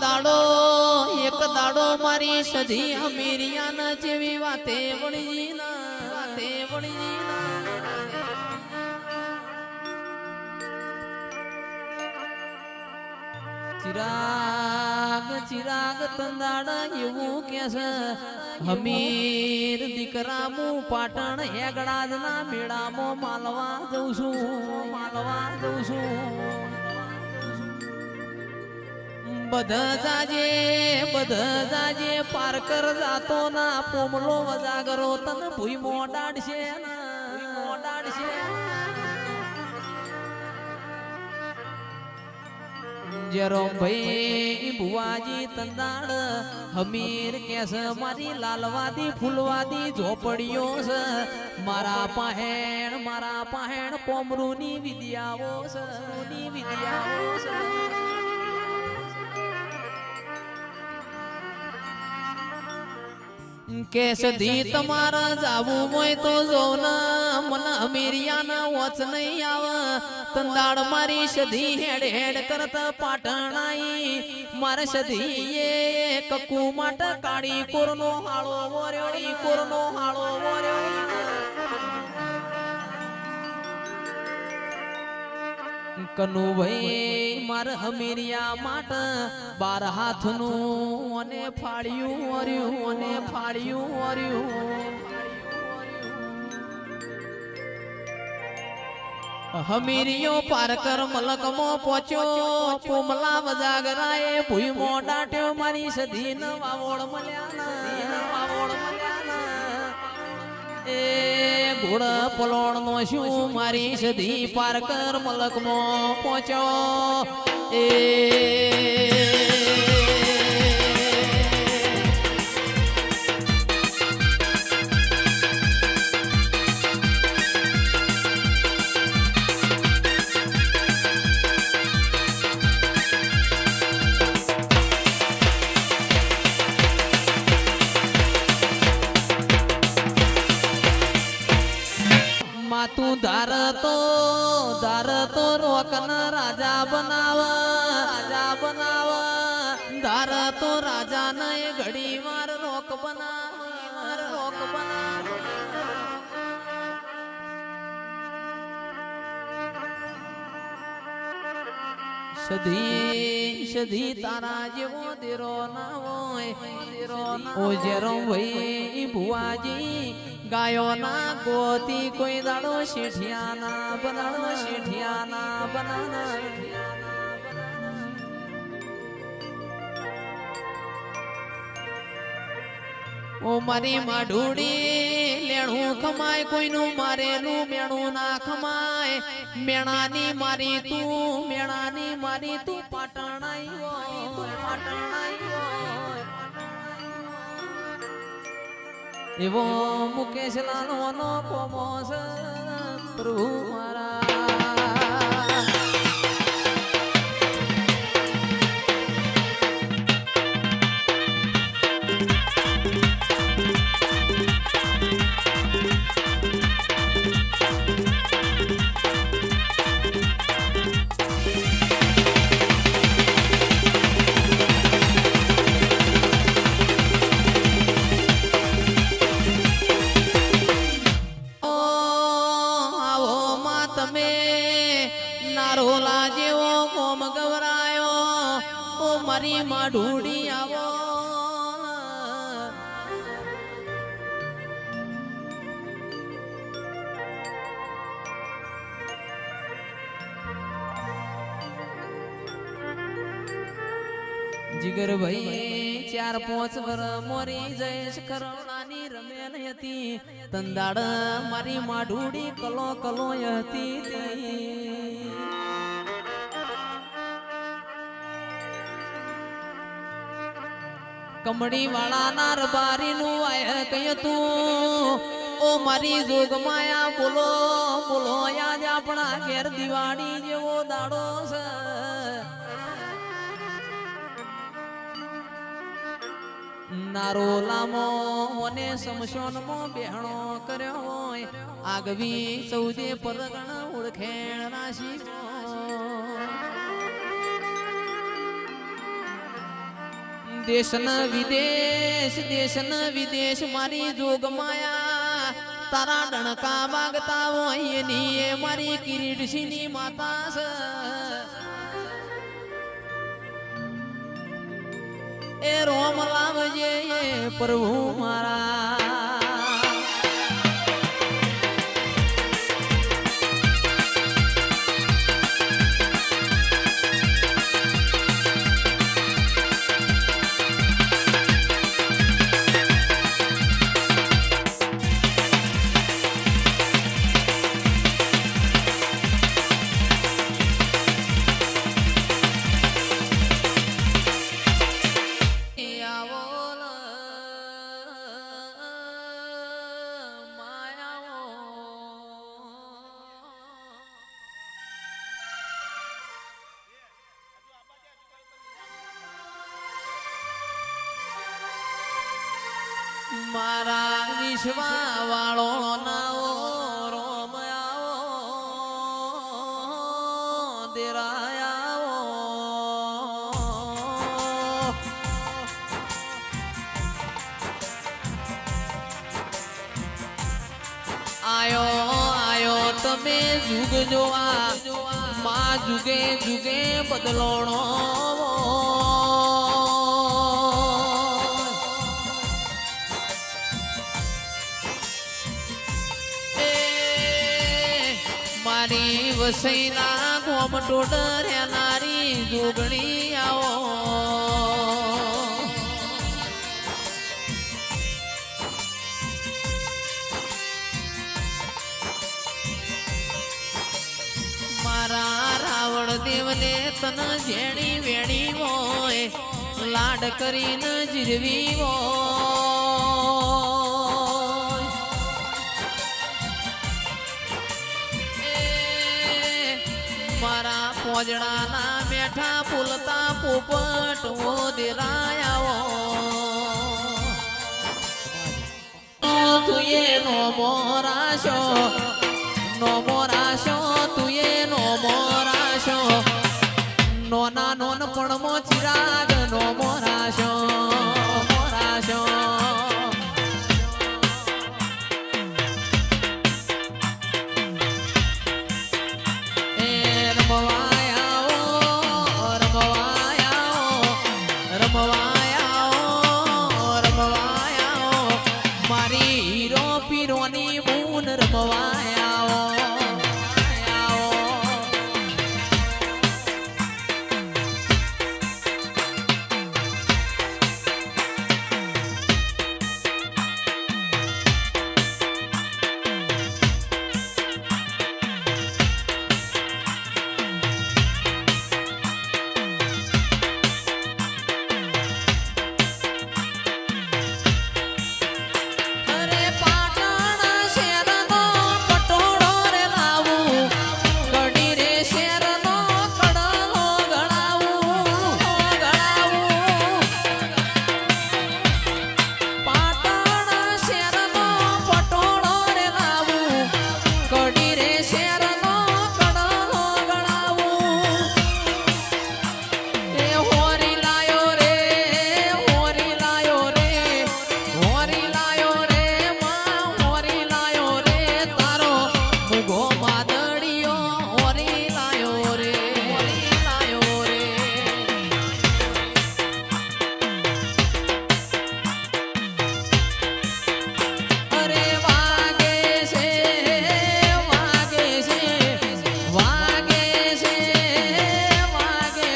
દાડો મારી સધી અમીરિયા જેવી વાતે વળી ચિરાગ તંદાડા એવું કે છે હમીર દીકરા હું પાટણ હેગડાદના મેળામાં માલવા જઉં છું બધા જાજે પારકર જાતો ના પોમલો વજાગરો તન ભૂઈ મોડાડશે જેરો ભાઈ ભુવાજી તંદાડ હમીર કેસ મારી લાલવાદી ફૂલવાદી ઝોપડીઓ છે મારા પાહેણ પોમરૂની વિદ્યાઓ છે કે સધી તમારા જાવું હોય તો જોના મન અમીરિયાના વોચ નહીં આવે તંદાડ મારી સધી હેડ કરતા પાટણાઈ મારે સધી એ કકુ માટે કાળી કોરનો હાળો વર્યો કનુભાઈ મારે અમીરિયા માટે 12 હાથનું અને ફાળ્યું હમીરિયો પારકર મલકમાં પહોંચ્યો પોમલા વજાગરાએ ભૂઈ મોડાટ્યો મારી સધી ન વાવોળ મળ્યા એ ઘોડ પલોણ નો શું મારી સધી પારકર મલકમાં પહોંચ્યો એ તું ધારતો રોકન રાજા બનાવ ધારતો રાજા ને ઘડી વાર રોક બનાવ સધી તારા જેવો દેરો ના હોય ઓ જેરો ભાઈ ભુવાજી ગાયો ના ગોતી કોઈ દાડો શેઠિયાના બનાના ઓ મારી માઢુડી લેણું ખમાય કોઈનું મારેલું મેણું ના ખમાય મેણાની મારી તું પાટણાઈ એવો મુકેશ લાલવાનો કોમો છે પ્રભુ મારા નારોલા જેવો કોમ ગવરાયો ઓ મારી માઢુડી આવો જીગર ભાઈ 4-5 વર મોરી જયેશ કરુણાની રમેલ હતી તંદાડ મારી માઢુડી કલો હતી કમડી વાળા ના રબારી નું આય કય તું ઓ મારી જોગ માયા બોલો યાદ આપણા ઘેર દિવાળી જેવો દાડો છે નારોલામો અને સમશોનમો બેહણો કર્યો હોય આગવી સૌદે પરગણ ઓળખેણ રાશિ દેશ ન વિદેશ મારી જોગ માયા તારા ડણકા વાગતા હોય એની એ મારી કિરીટસિંહની માતા છે. એ રોમ લાવજે પ્રભુ મારા. મારા વિશ્વા વાળો નાઓ રોમ આવો દેરાયાઓ આયો તમે જુગ જોવા માં જુગે જુગે બદલોણો મારી વસઈના ગોમ ટોડર નારી જોગણી આવો મારા રાવણ દેવને તન જેણી વેણી હોય લાડ કરીને જીરવી હોય મારા પોજડાના મેઠા ફૂલતા પોપટ ઓ દેરાયાઓ તુએ નો મોરાશો તુએ નો મોરાશો નોના નોન પણ મો ચિરાગ નો મોરાશો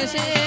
છે